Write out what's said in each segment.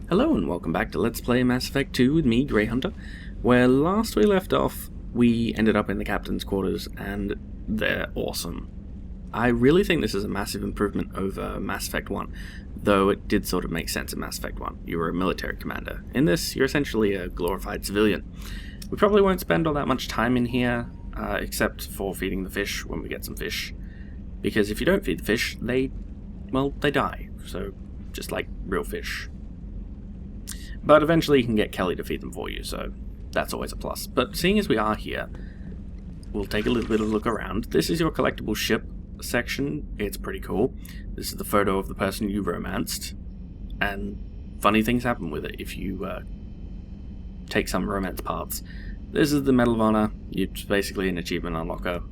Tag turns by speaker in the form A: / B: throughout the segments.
A: Hello and welcome back to Let's Play Mass Effect 2 with me, Grey Hunter, where last we left off, we ended up in the captain's quarters, and they're awesome. I really think this is a massive improvement over Mass Effect 1, though it did sort of make sense in Mass Effect 1. You were a military commander. In this, you're essentially a glorified civilian. We probably won't spend all that much time in here, except for feeding the fish when we get some fish, because if you don't feed the fish, they die, so just like real fish. But eventually you can get Kelly to feed them for you, so that's always a plus. But seeing as we are here, we'll take a little bit of a look around. This is your collectible ship section. It's pretty cool. This is the photo of the person you romanced, and funny things happen with it if you take some romance paths. This is the Medal of Honor. It's basically an achievement unlocker.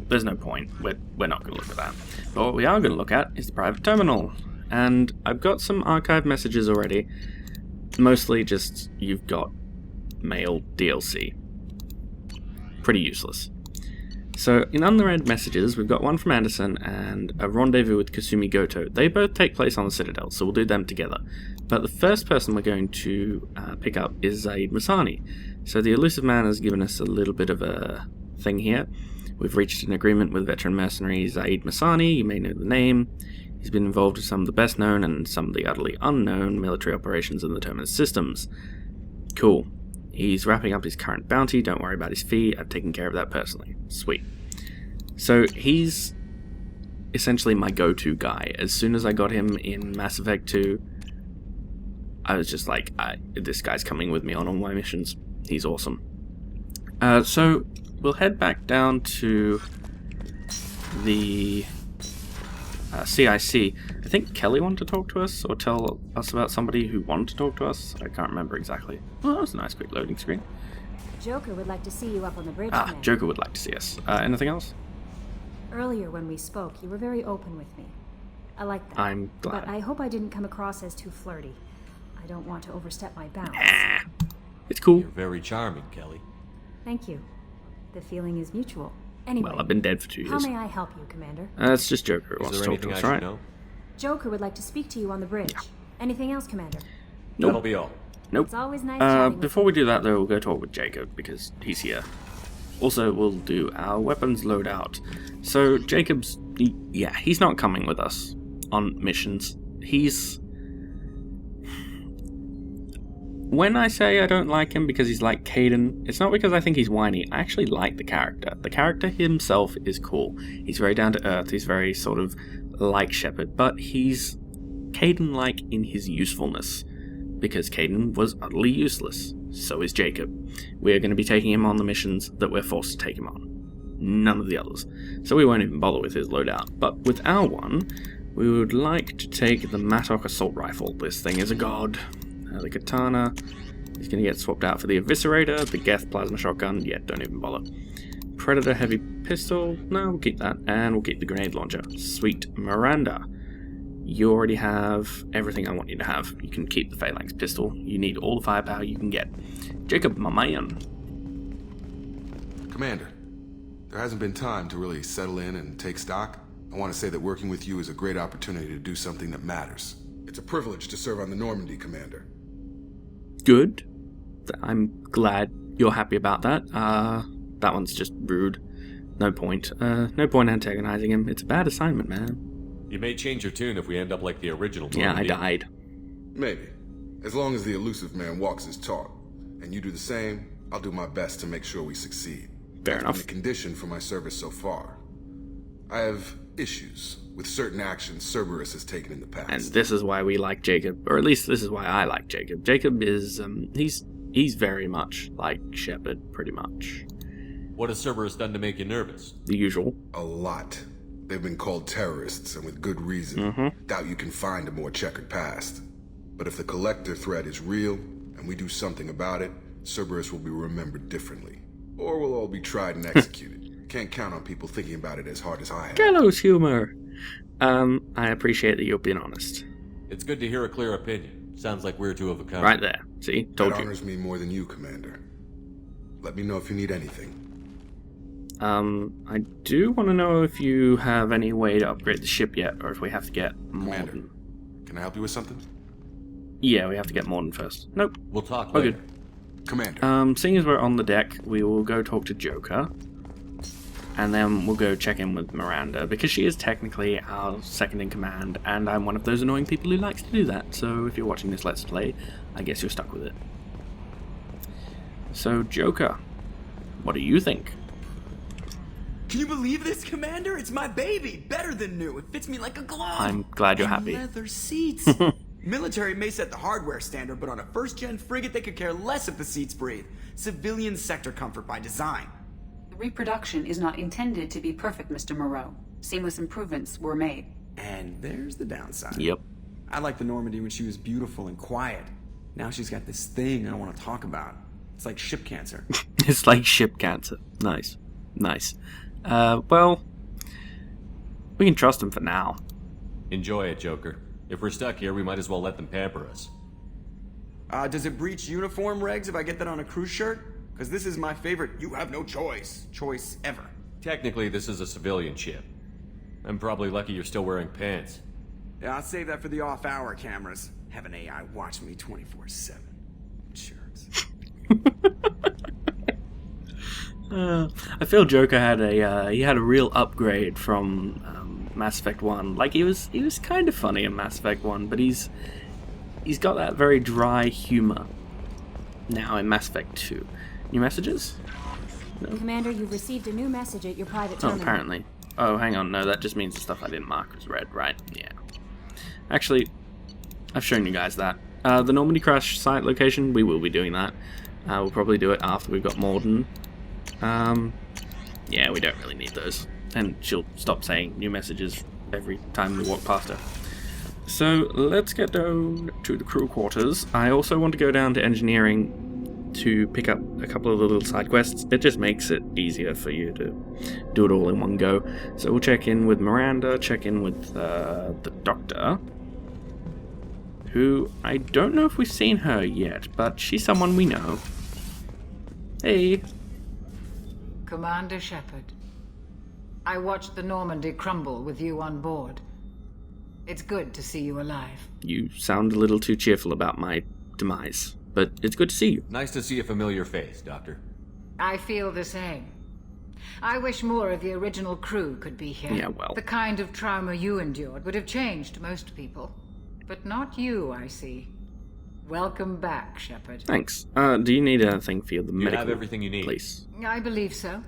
A: There's no point. We're not going to look at that. But what we are going to look at is the private terminal. And I've got some archived messages already. Mostly just, you've got mail DLC. Pretty useless. So, in unread messages, we've got one from Anderson and a rendezvous with Kasumi Goto. They both take place on the Citadel, so we'll do them together. But the first person we're going to pick up is Zaeed Masani. So the elusive man has given us a little bit of a thing here. We've reached an agreement with veteran mercenary Zaeed Masani. You may know the name. He's been involved with some of the best known and some of the utterly unknown military operations in the Terminus systems. Cool. He's wrapping up his current bounty. Don't worry about his fee. I've taken care of that personally. Sweet. So he's essentially my go-to guy. As soon as I got him in Mass Effect 2, I was just like, this guy's coming with me on all my missions. He's awesome. So we'll head back down to the CIC. I think Kelly wanted to talk to us, or tell us about somebody who wanted to talk to us. I can't remember exactly. Oh, that was a nice quick loading screen.
B: Joker would like to see you up on the bridge.
A: Joker would like to see us. Anything else?
B: Earlier when we spoke, you were very open with me. I like that.
A: I'm glad.
B: But I hope I didn't come across as too flirty. I don't want to overstep my bounds.
A: It's cool.
C: You're very charming, Kelly.
B: Thank you. The feeling is mutual. Anyway,
A: Well, I've been dead for 2 years.
B: how may I help you, Commander?
A: It's just Joker who wants
C: Is
A: to
C: there
A: talk to
C: anything
A: us,
C: I
A: right?
C: should know?
B: Joker would like to speak to you on the bridge. Anything else, Commander?
A: Nope.
C: That'll be all.
A: Nope.
B: It's always nice chatting with
A: Before we do that, though, we'll go talk with Jacob, because he's here. Also, we'll do our weapons loadout. So, Jacob's... he's not coming with us on missions. When I say I don't like him because he's like Kaidan, it's not because I think he's whiny. I actually like the character. The character himself is cool. He's very down to earth. He's very sort of like Shepard, but he's Kaidan-like in his usefulness, because Kaidan was utterly useless. So is Jacob. We're going to be taking him on the missions that we're forced to take him on. None of the others. So we won't even bother with his loadout. But with our one, we would like to take the Mattock Assault Rifle. This thing is a god. The katana is going to get swapped out for the Eviscerator. The Geth Plasma Shotgun, don't even bother. Predator Heavy Pistol, no, we'll keep that. And we'll keep the Grenade Launcher. Sweet. Miranda, you already have everything I want you to have. You can keep the Phalanx Pistol. You need all the firepower you can get. Jacob, my man.
D: Commander, there hasn't been time to really settle in and take stock. I want to say that working with you is a great opportunity to do something that matters. It's a privilege to serve on the Normandy, Commander.
A: Good. I'm glad you're happy about that. That one's just rude. No point. No point antagonizing him. It's a bad assignment, man.
C: You may change your tune if we end up like the original
A: Yeah, I
C: Normandy.
A: died.
D: Maybe. As long as the elusive man walks his talk, and you do the same, I'll do my best to make sure we succeed.
A: Fair
D: That's
A: enough.
D: been the condition for my service so far. I have issues with certain actions Cerberus has taken in the past.
A: And this is why we like Jacob, or at least this is why I like Jacob. Jacob is, he's very much like Shepard, pretty much.
C: What has Cerberus done to make you nervous?
A: The usual.
D: A lot. They've been called terrorists, and with good reason. Doubt you can find a more checkered past. But if the Collector threat is real, and we do something about it, Cerberus will be remembered differently. Or we'll all be tried and executed. Can't count on people thinking about it as hard as I have.
A: Gallows humor! I appreciate that you're being honest.
C: It's good to hear a clear opinion. Sounds like we're two of a kind.
A: Right there. See? Told
D: That
A: you.
D: honors me more than you, Commander. Let me know if you need anything.
A: I do want to know if you have any way to upgrade the ship yet, or if we have to get more.
D: Commander, can I help you with something?
A: Yeah, we have to get Morden first. Nope.
C: We'll talk
A: We're
C: later.
A: good.
D: Commander.
A: Seeing as we're on the deck, we will go talk to Joker. And then we'll go check in with Miranda, because she is technically our second in command, and I'm one of those annoying people who likes to do that, so if you're watching this Let's Play, I guess you're stuck with it. So, Joker, what do you think?
E: Can you believe this, Commander? It's my baby! Better than new! It fits me like a glove!
A: I'm glad you're
E: and
A: happy.
E: Leather seats! Military may set the hardware standard, but on a first-gen frigate they could care less if the seats breathe. Civilian sector comfort by design.
F: The reproduction is not intended to be perfect, Mr. Moreau. Seamless improvements were made.
E: And there's the downside.
A: Yep.
E: I liked the Normandy when she was beautiful and quiet. Now she's got this thing I don't want to talk about. It's like ship cancer.
A: It's like ship cancer. Nice. Nice. Well, we can trust him for now.
C: Enjoy it, Joker. If we're stuck here, we might as well let them pamper us.
E: Does it breach uniform regs if I get that on a cruise shirt? Because this is my favorite you have no choice ever.
C: Technically, this is a civilian ship. I'm probably lucky you're still wearing pants.
E: Yeah, I'll save that for the off-hour cameras. Have an AI watch me 24/7. Jerks.
A: I feel Joker had a real upgrade from Mass Effect 1. Like he was kind of funny in Mass Effect 1, but he's got that very dry humor now in Mass Effect 2. New messages? No?
B: Commander, you've received a new message at your private
A: Oh,
B: terminal.
A: apparently. Oh, hang on. No, that just means the stuff I didn't mark was red, right? Yeah. Actually, I've shown you guys that. The Normandy crash site location, we will be doing that. We'll probably do it after we've got Morden. Yeah, we don't really need those. And she'll stop saying new messages every time we walk past her. So, let's get down to the crew quarters. I also want to go down to engineering to pick up a couple of the little side quests. It just makes it easier for you to do it all in one go. So we'll check in with Miranda, check in with the Doctor, who I don't know if we've seen her yet, but she's someone we know. Hey.
G: Commander Shepard, I watched the Normandy crumble with you on board. It's good to see you alive.
A: You sound a little too cheerful about my demise, but it's good to see you.
C: Nice to see a familiar face, Doctor.
G: I feel the same. I wish more of the original crew could be here.
A: Yeah, well.
G: The kind of trauma you endured would have changed most people. But not you, I see. Welcome back, Shepard.
A: Thanks. Do you need anything for the medical
C: have everything you need.
A: place?
G: I believe so.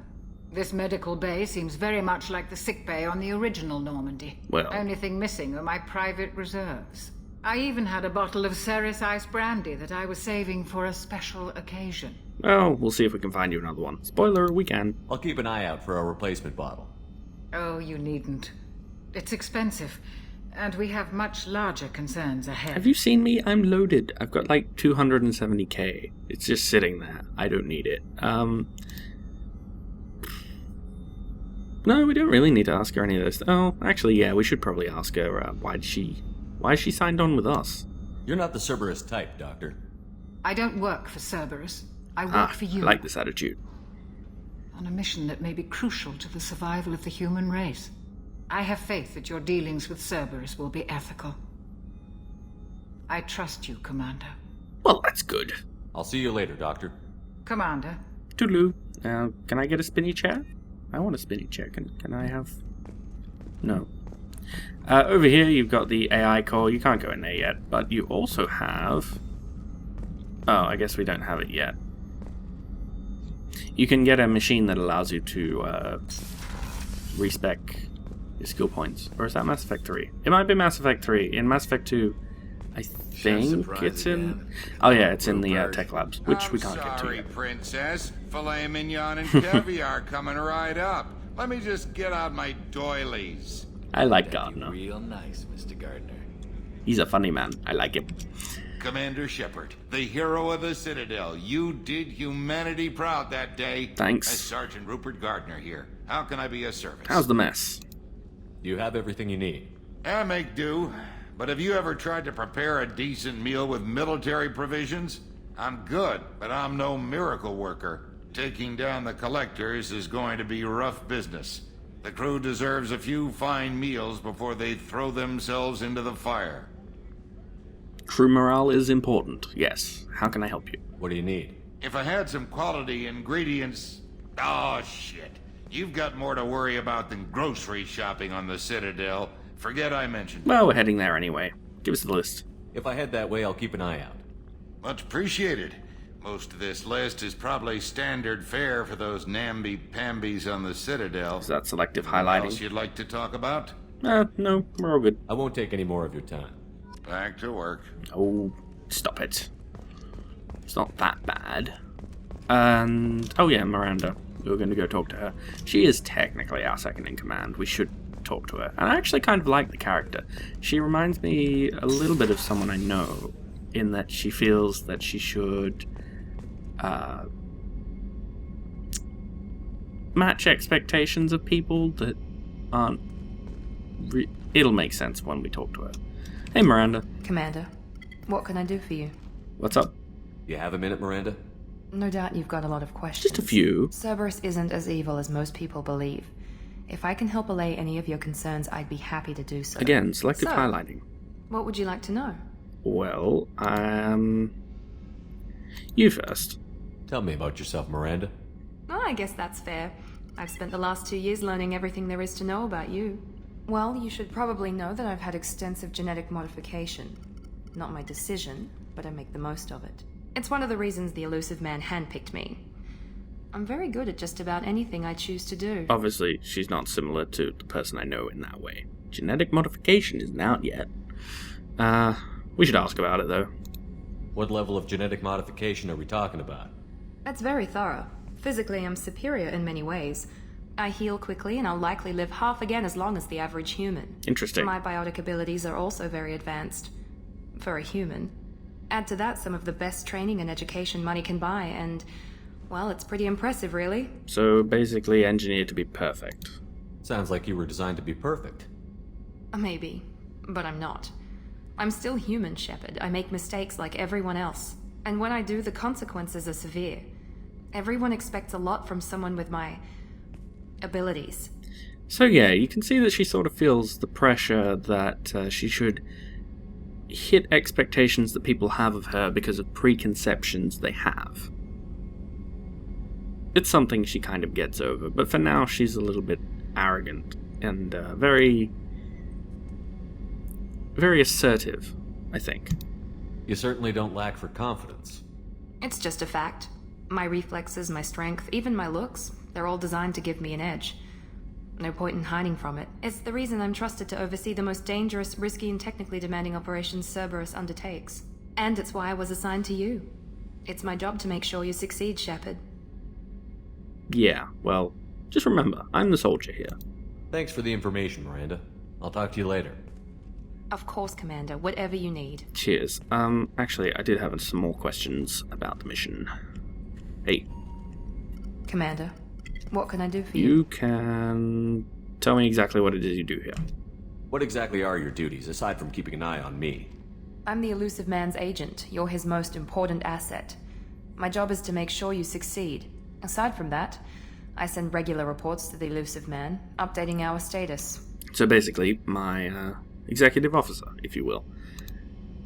G: This medical bay seems very much like the sick bay on the original Normandy.
A: Well.
G: Only thing missing are my private reserves. I even had a bottle of Ceres Ice Brandy that I was saving for a special occasion.
A: Well, we'll see if we can find you another one. Spoiler, we can.
C: I'll keep an eye out for a replacement bottle.
G: Oh, you needn't. It's expensive, and we have much larger concerns ahead.
A: Have you seen me? I'm loaded. I've got like 270k. It's just sitting there. I don't need it. No, we don't really need to ask her any of this. Oh, actually, yeah, we should probably ask her why she signed on with us.
C: You're not the Cerberus type, Doctor.
G: I don't work for Cerberus. I work for you.
A: I like this attitude.
G: On a mission that may be crucial to the survival of the human race. I have faith that your dealings with Cerberus will be ethical. I trust you, Commander.
A: Well, that's good.
C: I'll see you later, Doctor.
G: Commander.
A: Toodaloo. Can I get a spinny chair? I want a spinny chair. Can I have... No. Over here, you've got the AI core. You can't go in there yet, but you also have... Oh, I guess we don't have it yet. You can get a machine that allows you to respec your skill points. Or is that Mass Effect 3? It might be Mass Effect 3. In Mass Effect 2, I think it's in... Oh yeah, it's in the tech labs, which we can't get to
H: Sorry,
A: yet.
H: Princess. Filet mignon and caviar coming right up. Let me just get out my doilies.
A: I like Gardner.
I: Real nice, Mr. Gardner.
A: He's a funny man. I like him.
H: Commander Shepard, the hero of the Citadel. You did humanity proud that day.
A: Thanks.
H: Sergeant Rupert Gardner here. How can I be of service?
A: How's the mess?
C: You have everything you need.
H: I make do. But have you ever tried to prepare a decent meal with military provisions? I'm good, but I'm no miracle worker. Taking down the collectors is going to be rough business. The crew deserves a few fine meals before they throw themselves into the fire.
A: Crew morale is important, yes. How can I help you?
C: What do you need?
H: If I had some quality ingredients... Oh, shit. You've got more to worry about than grocery shopping on the Citadel. Forget I mentioned it.
A: Well, we're heading there anyway. Give us the list.
C: If I head that way, I'll keep an eye out.
H: Much appreciated. Most of this list is probably standard fare for those namby-pambies on the Citadel.
A: Is that selective
H: Anything
A: highlighting?
H: else you'd like to talk about?
A: No, we're all good.
C: I won't take any more of your time.
H: Back to work.
A: Oh, stop it. It's not that bad. And, oh yeah, Miranda. We were going to go talk to her. She is technically our second in command. We should talk to her. And I actually kind of like the character. She reminds me a little bit of someone I know, in that she feels that she should match expectations of people that aren't... It'll make sense when we talk to her. Hey, Miranda.
J: Commander, what can I do for you?
A: What's up?
C: You have a minute, Miranda?
J: No doubt you've got a lot of questions.
A: Just a few.
J: Cerberus isn't as evil as most people believe. If I can help allay any of your concerns, I'd be happy to do so.
A: Again, selective
J: So,
A: highlighting.
J: What would you like to know?
A: Well, you first.
C: Tell me about yourself, Miranda.
J: Oh, I guess that's fair. I've spent the last 2 years learning everything there is to know about you. Well, you should probably know that I've had extensive genetic modification. Not my decision, but I make the most of it. It's one of the reasons the elusive man handpicked me. I'm very good at just about anything I choose to do.
A: Obviously, she's not similar to the person I know in that way. Genetic modification isn't out yet. We should ask about it, though.
C: What level of genetic modification are we talking about?
J: That's very thorough. Physically, I'm superior in many ways. I heal quickly, and I'll likely live half again as long as the average human.
A: Interesting.
J: My biotic abilities are also very advanced. For a human. Add to that some of the best training and education money can buy, and... well, it's pretty impressive, really.
A: So, basically engineered to be perfect.
C: Sounds like you were designed to be perfect.
J: Maybe. But I'm not. I'm still human, Shepard. I make mistakes like everyone else. And when I do, the consequences are severe. Everyone expects a lot from someone with my... abilities.
A: So yeah, you can see that she sort of feels the pressure that she should hit expectations that people have of her because of preconceptions they have. It's something she kind of gets over, but for now she's a little bit arrogant and very assertive, I think.
C: You certainly don't lack for confidence.
J: It's just a fact. My reflexes, my strength, even my looks, they're all designed to give me an edge. No point in hiding from it. It's the reason I'm trusted to oversee the most dangerous, risky, and technically demanding operations Cerberus undertakes. And it's why I was assigned to you. It's my job to make sure you succeed, Shepard.
A: Yeah, well, just remember, I'm the soldier here.
C: Thanks for the information, Miranda. I'll talk to you later.
J: Of course, Commander. Whatever you need.
A: Cheers. Actually, I did have some more questions about the mission. Hey.
J: Commander, what can I do for you?
A: You can tell me exactly what it is you do here.
C: What exactly are your duties, aside from keeping an eye on me?
J: I'm the elusive man's agent. You're his most important asset. My job is to make sure you succeed. Aside from that, I send regular reports to the elusive man, updating our status.
A: So basically, my executive officer, if you will.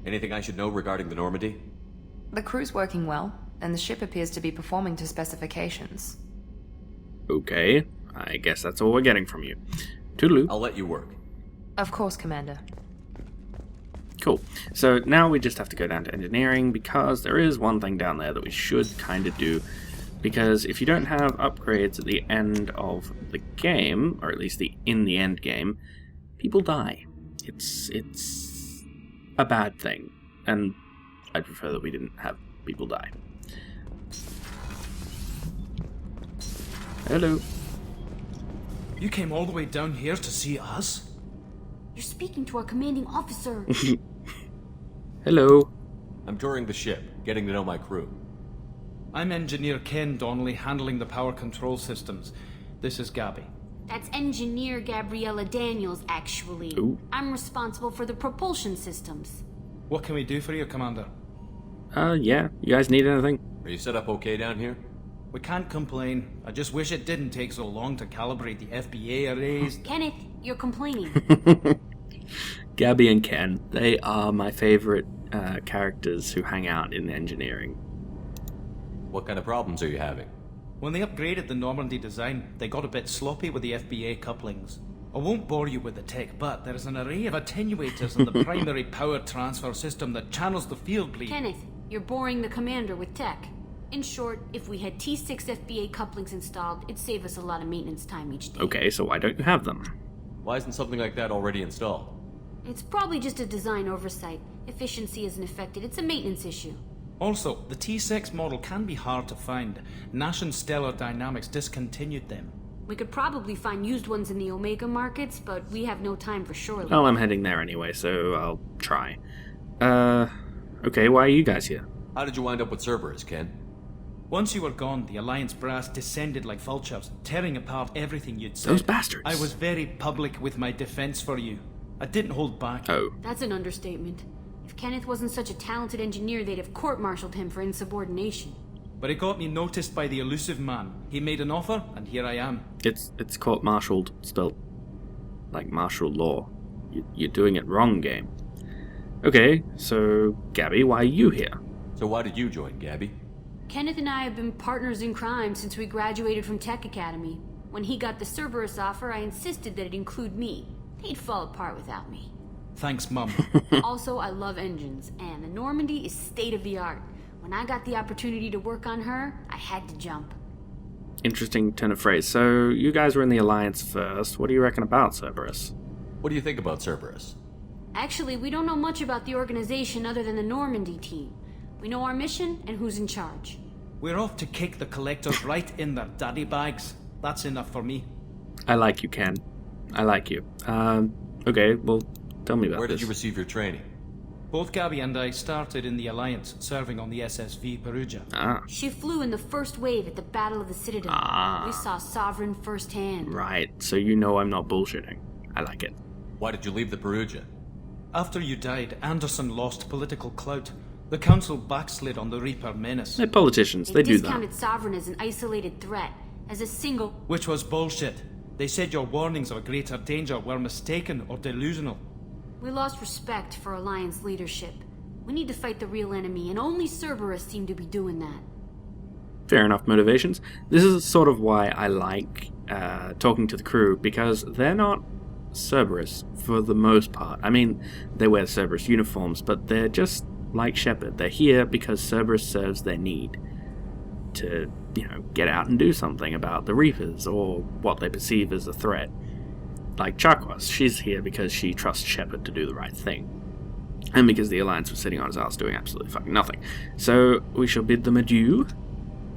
C: Anything I should know regarding the Normandy?
J: The crew's working well, and the ship appears to be performing to specifications.
A: Okay, I guess that's all we're getting from you. Toodaloo.
C: I'll let you work.
J: Of course, Commander.
A: Cool. So now we just have to go down to engineering, because there is one thing down there that we should kind of do. Because if you don't have upgrades at the end of the game, or at least in the end game, people die. It's a bad thing, and I'd prefer that we didn't have people die. Hello.
K: You came all the way down here to see us?
L: You're speaking to our commanding officer.
A: Hello.
C: I'm touring the ship, getting to know my crew.
K: I'm Engineer Ken Donnelly, handling the power control systems. This is Gabby.
L: That's Engineer Gabriella Daniels, actually.
A: Ooh.
L: I'm responsible for the propulsion systems.
K: What can we do for you, Commander?
A: Yeah. You guys need anything?
C: Are you set up okay down here?
K: We can't complain. I just wish it didn't take so long to calibrate the FBA arrays.
L: Kenneth, you're complaining.
A: Gabby and Ken, they are my favorite characters who hang out in engineering.
C: What kind of problems are you having?
K: When they upgraded the Normandy design, they got a bit sloppy with the FBA couplings. I won't bore you with the tech, but there is an array of attenuators in the primary power transfer system that channels the field bleed.
L: Kenneth, you're boring the commander with tech. In short, if we had T6 FBA couplings installed, it'd save us a lot of maintenance time each day.
A: Okay, so why don't you have them?
C: Why isn't something like that already installed?
L: It's probably just a design oversight. Efficiency isn't affected. It's a maintenance issue.
K: Also, the T6 model can be hard to find. Nash and Stellar Dynamics discontinued them.
L: We could probably find used ones in the Omega markets, but we have no time for Shorely.
A: Well, I'm heading there anyway, so I'll try. Okay, why are you guys here?
C: How did you wind up with Cerberus, Ken?
K: Once you were gone, the Alliance brass descended like vultures, tearing apart everything you'd said.
A: Those bastards!
K: I was very public with my defense for you. I didn't hold back.
A: Oh.
L: That's an understatement. If Kenneth wasn't such a talented engineer, they'd have court-martialed him for insubordination.
K: But it got me noticed by the elusive man. He made an offer, and here I am.
A: It's court-martialed, spelled like martial law. You're doing it wrong, game. Okay, so Gabby, why are you here?
C: So why did you join, Gabby?
L: Kenneth and I have been partners in crime since we graduated from Tech Academy. When he got the Cerberus offer, I insisted that it include me. He'd fall apart without me.
K: Thanks, Mum.
L: Also, I love engines, and the Normandy is state-of-the-art. When I got the opportunity to work on her, I had to jump.
A: Interesting turn of phrase. So, you guys were in the Alliance first. What do you reckon about Cerberus?
C: What do you think about Cerberus?
L: Actually, we don't know much about the organization other than the Normandy team. We know our mission and who's in charge.
K: We're off to kick the Collectors right in their daddy bags. That's enough for me.
A: I like you, Ken. I like you. Okay, well, tell me about this.
C: Where did you receive your training?
K: Both Gabby and I started in the Alliance, serving on the SSV Perugia.
A: Ah.
L: She flew in the first wave at the Battle of the Citadel.
A: Ah.
L: We saw Sovereign firsthand.
A: Right, so you know I'm not bullshitting. I like it.
C: Why did you leave the Perugia?
K: After you died, Anderson lost political clout. The Council backslid on the Reaper menace.
A: They're politicians, they do that.
L: They discounted Sovereign as an isolated threat, as a single...
K: Which was bullshit. They said your warnings of a greater danger were mistaken or delusional.
L: We lost respect for Alliance leadership. We need to fight the real enemy, and only Cerberus seemed to be doing that.
A: Fair enough motivations. This is sort of why I like talking to the crew, because they're not Cerberus for the most part. I mean, they wear Cerberus uniforms, but they're just like Shepard. They're here because Cerberus serves their need to, get out and do something about the Reapers, or what they perceive as a threat. Like Chakwas, she's here because she trusts Shepard to do the right thing. And because the Alliance was sitting on his ass doing absolutely fucking nothing. So, we shall bid them adieu.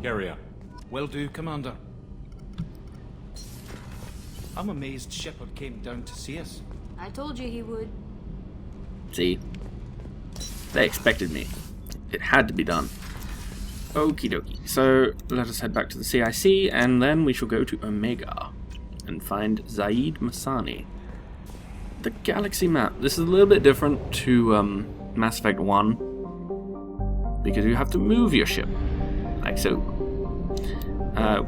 C: Carry on.
K: Will do, Commander. I'm amazed Shepard came down to see us.
L: I told you he would.
A: See? They expected me. It had to be done. Okie dokie. So, let us head back to the CIC, and then we shall go to Omega and find Zaeed Masani. The galaxy map. This is a little bit different to Mass Effect 1, because you have to move your ship, like so.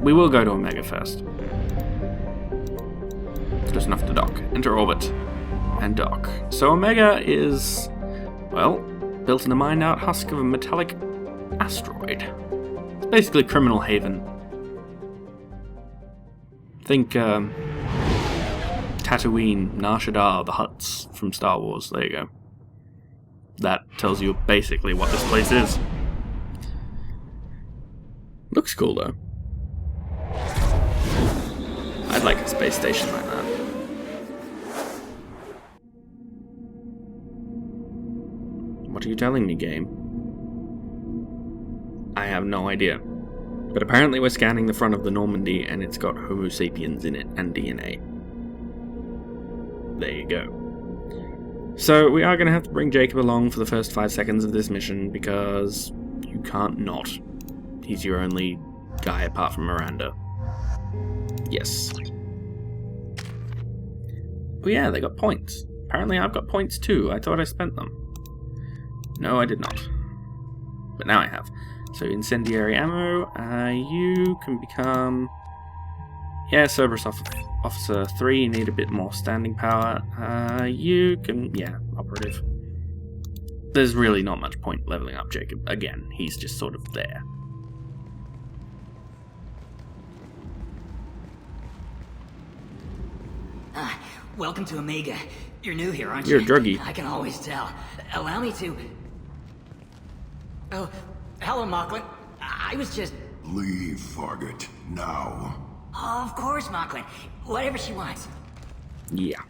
A: We will go to Omega first. Close enough to dock. Enter orbit. And dock. So Omega is, well, built in a mined-out husk of a metallic asteroid. It's basically Criminal Haven. Think, Tatooine, Nar Shaddaa, the Hutts from Star Wars. There you go. That tells you basically what this place is. Looks cool, though. I'd like a space station like that. What are you telling me, game? I have no idea. But apparently we're scanning the front of the Normandy and it's got Homo sapiens in it and DNA. There you go. So we are going to have to bring Jacob along for the first 5 seconds of this mission because you can't not. He's your only guy apart from Miranda. Yes. Oh yeah, they got points. Apparently I've got points too. I thought I spent them. No, I did not. But now I have. So incendiary ammo, you can become... Yeah, Cerberus Officer 3, you need a bit more standing power. You can... yeah, operative. there's really not much point leveling up Jacob. Again, he's just sort of there.
M: Welcome to Omega. You're new here, aren't
A: You're
M: you?
A: a druggie.
M: I can always tell. Allow me to... Oh, hello, Mocklin. I was just...
N: Leave, Fargate, now.
M: Of course, Mocklin. Whatever she wants.
A: Yeah.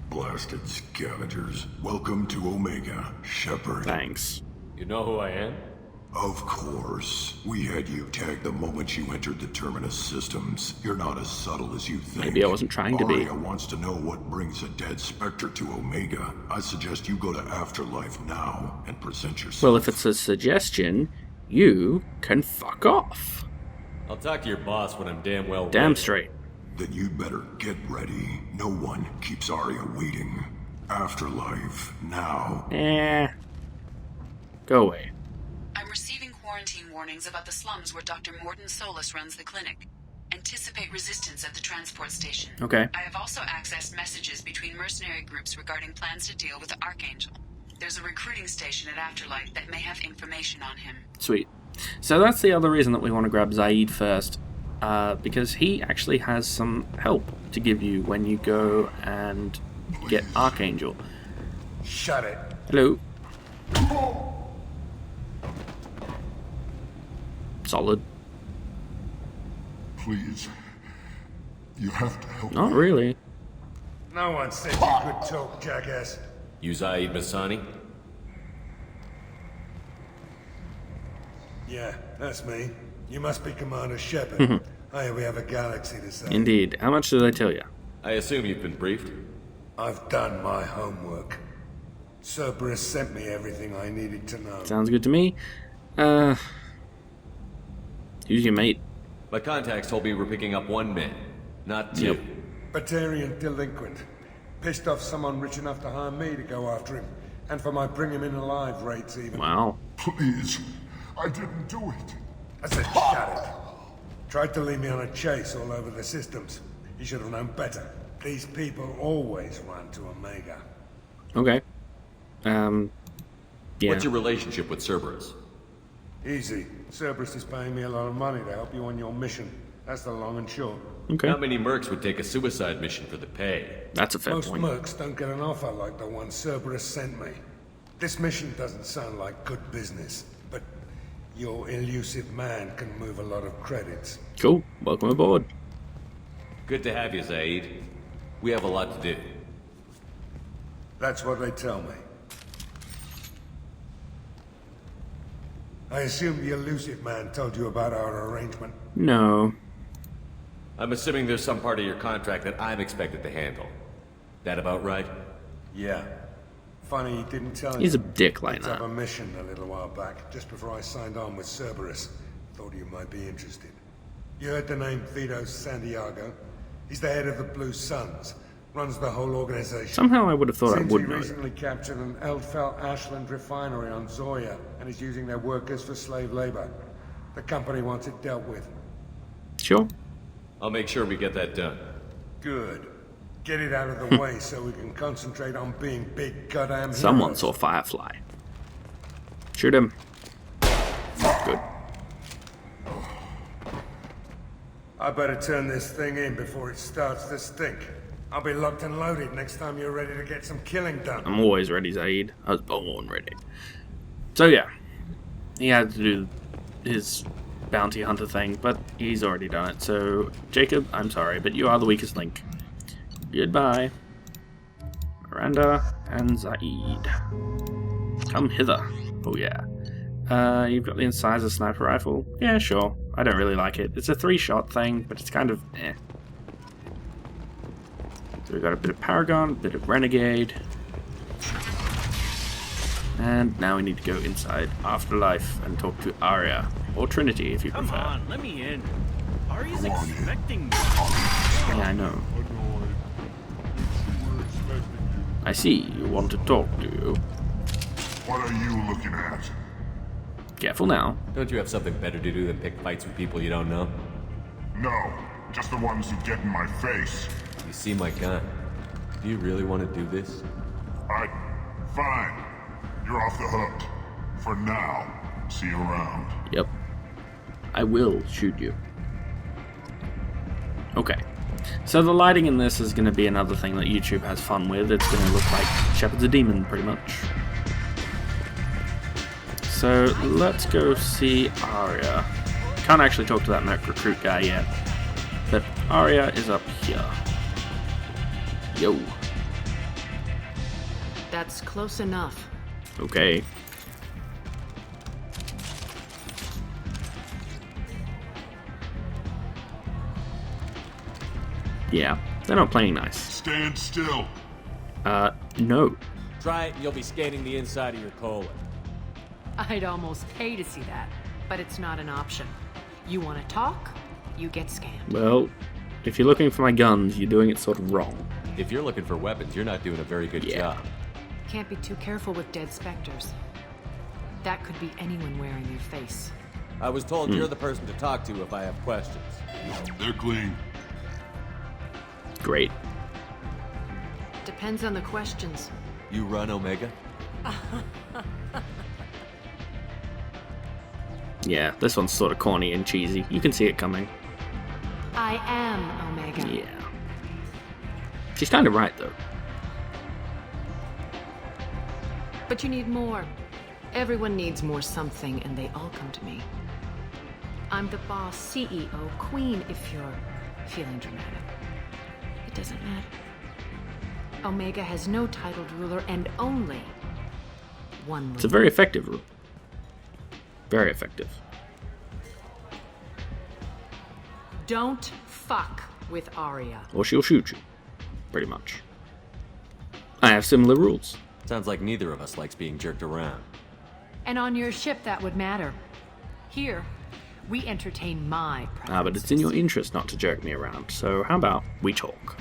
N: Blasted scavengers. Welcome to Omega, Shepard.
A: Thanks.
C: You know who I am?
N: Of course. We had you tagged the moment you entered the Terminus systems. You're not as subtle as you think.
A: Maybe I wasn't trying to be.
N: Aria wants to know what brings a dead Spectre to Omega. I suggest you go to Afterlife now and present yourself.
A: Well, if it's a suggestion, you can fuck off.
C: I'll talk to your boss when I'm damn well
A: Damn
C: ready.
A: straight.
N: Then you'd better get ready. No one keeps Aria waiting. Afterlife, now.
A: Go away.
F: I'm receiving quarantine warnings about the slums where Dr. Morton Solus runs the clinic. Anticipate resistance at the transport station.
A: Okay.
F: I have also accessed messages between mercenary groups regarding plans to deal with the Archangel. There's a recruiting station at Afterlife that may have information on him.
A: Sweet. So that's the other reason that we want to grab Zaeed first. Because he actually has some help to give you when you go and get Archangel.
O: Shut it.
A: Hello. Solid.
N: Please. You have to help
A: Not
N: me.
A: really.
O: No one said you could talk, jackass.
C: You Zaeed Masani?
O: Yeah, that's me. You must be Commander Shepard. Hey, we have a galaxy to save.
A: Indeed. How much did I tell you?
C: I assume you've been briefed.
O: I've done my homework. Cerberus sent me everything I needed to know.
A: Sounds good to me. Who's your mate?
C: My contacts told me we're picking up one man, not two.
A: Yep.
O: Batarian delinquent. Pissed off someone rich enough to hire me to go after him. And for my bring him in alive rates even.
A: Wow.
N: Please. I didn't do it.
O: I said shut it. Tried to lead me on a chase all over the systems. He should have known better. These people always run to Omega.
A: Okay. Yeah.
C: What's your relationship with Cerberus?
O: Easy. Cerberus is paying me a lot of money to help you on your mission. That's the long and short.
A: Okay.
C: How many mercs would take a suicide mission for the pay?
A: That's a fair
O: Most
A: point.
O: mercs don't get an offer like the one Cerberus sent me. This mission doesn't sound like good business, but your elusive man can move a lot of credits.
A: Cool. Welcome aboard.
C: Good to have you, Zaeed. We have a lot to do.
O: That's what they tell me. I assume the elusive man told you about our arrangement?
A: No.
C: I'm assuming there's some part of your contract that I'm expected to handle. That about right?
O: Yeah. Funny he didn't tell you.
A: He's a dick like
O: Picked up
A: that.
O: a mission a little while back, just before I signed on with Cerberus. Thought you might be interested. You heard the name Vito Santiago? He's the head of the Blue Suns. Runs the whole organization.
A: Somehow I would have thought I
O: Seems
A: would
O: he
A: know.
O: recently captured an Eldfell Ashland refinery on Zoya and is using their workers for slave labor. The company wants it dealt with.
A: Sure.
C: I'll make sure we get that done.
O: Good. Get it out of the way so we can concentrate on being big goddamn
A: Someone
O: heroes.
A: saw Firefly. Shoot him. Good.
O: I better turn this thing in before it starts to stink. I'll be locked and loaded next time you're ready to get some killing done.
A: I'm always ready, Zaeed. I was born ready. So yeah, he had to do his bounty hunter thing, but he's already done it. So, Jacob, I'm sorry, but you are the weakest link. Goodbye. Miranda and Zaeed. Come hither. Oh yeah. You've got the incisor sniper rifle. Yeah, sure. I don't really like it. It's a 3-shot thing, but it's kind of eh. So we've got a bit of Paragon, a bit of Renegade. And now we need to go inside Afterlife and talk to Aria. Or Trinity, if you prefer.
P: Come on, let me in. Aria's expecting me.
A: Yeah, I know. I see. You want to talk, do you?
N: What are you looking at?
A: Careful now.
C: Don't you have something better to do than pick fights with people you don't know?
N: No, just the ones who get in my face.
C: You see my gun. Do you really want to do this?
N: Fine. You're off the hook. For now. See you around.
A: Yep. I will shoot you. Okay. So the lighting in this is going to be another thing that YouTube has fun with. It's going to look like Shepard's a demon, pretty much. So let's go see Aria. Can't actually talk to that merc recruit guy yet. But Aria is up here. Yo.
G: That's close enough.
A: Okay. Yeah, they're not playing nice.
N: Stand still.
A: No.
C: Try it and you'll be scanning the inside of your colon.
G: I'd almost pay to see that, but it's not an option. You want to talk, you get scanned.
A: Well, if you're looking for my guns, you're doing it sort of wrong.
C: If you're looking for weapons, you're not doing a very good job.
G: Can't be too careful with dead specters. That could be anyone wearing your face.
C: I was told you're the person to talk to if I have questions.
N: They're clean.
A: Great.
G: Depends on the questions.
C: You run Omega?
A: Yeah, this one's sort of corny and cheesy. You can see it coming.
G: I am Omega.
A: Yeah. She's kind of right, though.
G: But you need more. Everyone needs more something, and they all come to me. I'm the boss, CEO, queen, if you're feeling dramatic. It doesn't matter. Omega has no titled ruler and only one ruler.
A: It's a very effective rule. Very effective.
G: Don't fuck with Aria.
A: Or she'll shoot you. Pretty much. I have similar rules.
C: Sounds like neither of us likes being jerked around.
G: And on your ship, that would matter. Here, we entertain my preferences.
A: But it's in your interest not to jerk me around, so how about we talk?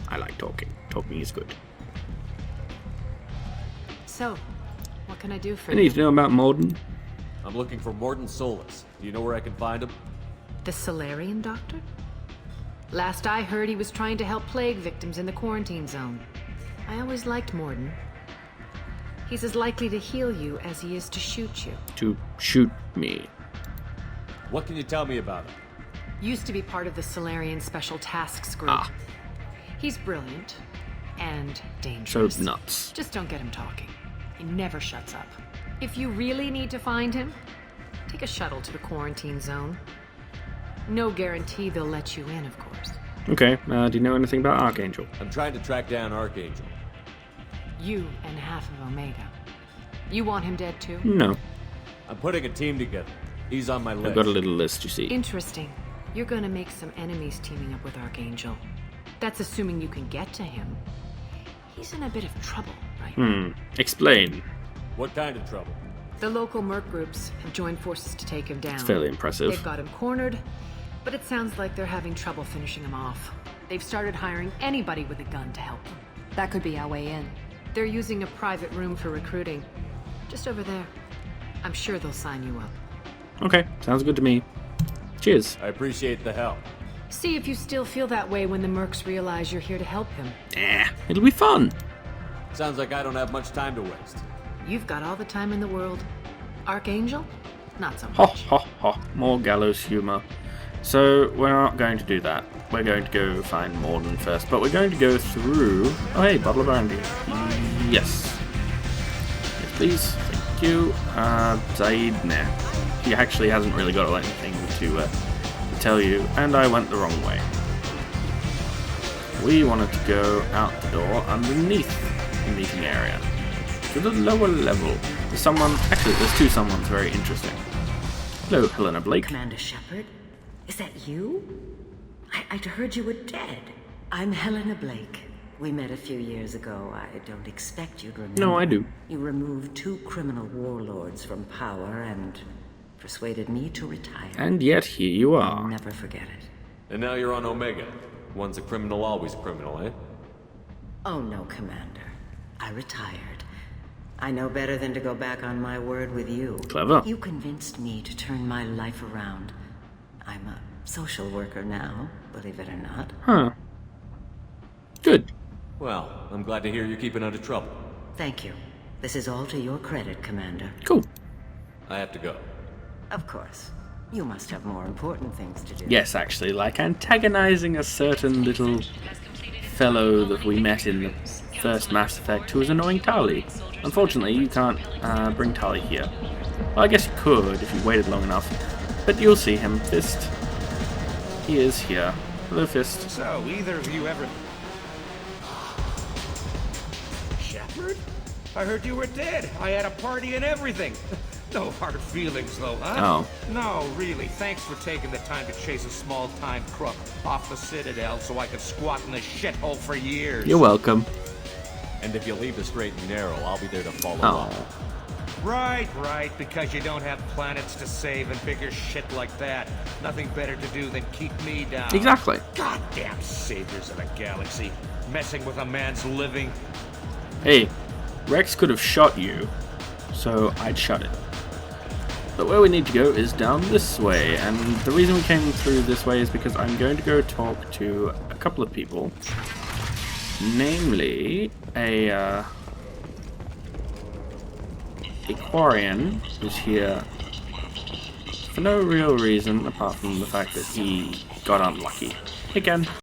A: I like talking. Talking is good.
G: So, what can I do for
A: I
G: you?
A: need to know about Morden.
C: I'm looking for Morden Solus. Do you know where I can find him?
G: The Solarian doctor? Last I heard, he was trying to help plague victims in the quarantine zone. I always liked Morden. He's as likely to heal you as he is to shoot you.
A: To shoot me.
C: What can you tell me about him?
G: Used to be part of the Solarian Special Tasks Group. He's brilliant and dangerous.
A: So nuts.
G: Just don't get him talking. He never shuts up. If you really need to find him, take a shuttle to the quarantine zone. No guarantee they'll let you in, of course.
A: Okay, do you know anything about Archangel?
C: I'm trying to track down Archangel.
G: You and half of Omega. You want him dead too?
A: No.
C: I'm putting a team together. He's on my list.
A: I've got a little list, you see.
G: Interesting. You're gonna make some enemies teaming up with Archangel. That's assuming you can get to him. He's in a bit of trouble right now.
A: Explain.
C: What kind of trouble?
G: The local merc groups have joined forces to take him down.
A: It's fairly impressive.
G: They've got him cornered, but it sounds like they're having trouble finishing him off. They've started hiring anybody with a gun to help them.
J: That could be our way in.
G: They're using a private room for recruiting. Just over there. I'm sure they'll sign you up.
A: Okay, sounds good to me. Cheers.
C: I appreciate the help.
G: See if you still feel that way when the mercs realize you're here to help him.
A: It'll be fun.
C: Sounds like I don't have much time to waste.
G: You've got all the time in the world. Archangel? Not so much.
A: Ha ha ha. More gallows humor. So, we're not going to do that. We're going to go find Morden first, but we're going to go through... Oh, hey, bottle of brandy. Yes. Yes, please. Thank you. Zaeed, nah. He actually hasn't really got anything to tell you, and I went the wrong way. We wanted to go out the door underneath the meeting area. To the lower level. There's someone... Actually, there's two someones very interesting. Hello, Helena Blake.
Q: Commander Shepard? Is that you? I'd heard you were dead. I'm Helena Blake. We met a few years ago. I don't expect you'd remember.
A: No, I do.
Q: You removed 2 criminal warlords from power and persuaded me to retire.
A: And yet here you are.
Q: I'll never forget it.
C: And now you're on Omega. Once a criminal, always a criminal, eh?
Q: Oh no, Commander. I retired. I know better than to go back on my word with you.
A: Clever.
Q: You convinced me to turn my life around. I'm a social worker now, believe it or not.
A: Huh. Good.
C: Well, I'm glad to hear you're keeping out of trouble.
Q: Thank you. This is all to your credit, Commander.
A: Cool.
C: I have to go.
Q: Of course. You must have more important things to do.
A: Yes, actually, like antagonizing a certain little fellow that we met in the first Mass Effect who was annoying Tali. Unfortunately, you can't bring Tali here. Well, I guess you could if you waited long enough. But you'll see him. Fist. He is here. Hello, Fist.
R: So, either of you ever... Shepard? I heard you were dead. I had a party and everything. No hard feelings, though, huh?
A: Oh.
R: No, really. Thanks for taking the time to chase a small-time crook off the Citadel so I could squat in the shithole for years.
A: You're welcome.
C: And if you leave the straight and narrow, I'll be there to follow up.
R: Right, because you don't have planets to save and bigger shit like that. Nothing better to do than keep me down.
A: Exactly.
R: Goddamn saviors of the galaxy. Messing with a man's living.
A: Hey, Rex could have shot you, so I'd shut it. But where we need to go is down this way, and the reason we came through this way is because I'm going to go talk to a couple of people. Namely, a Quarian who's here for no real reason apart from the fact that he got unlucky. Again.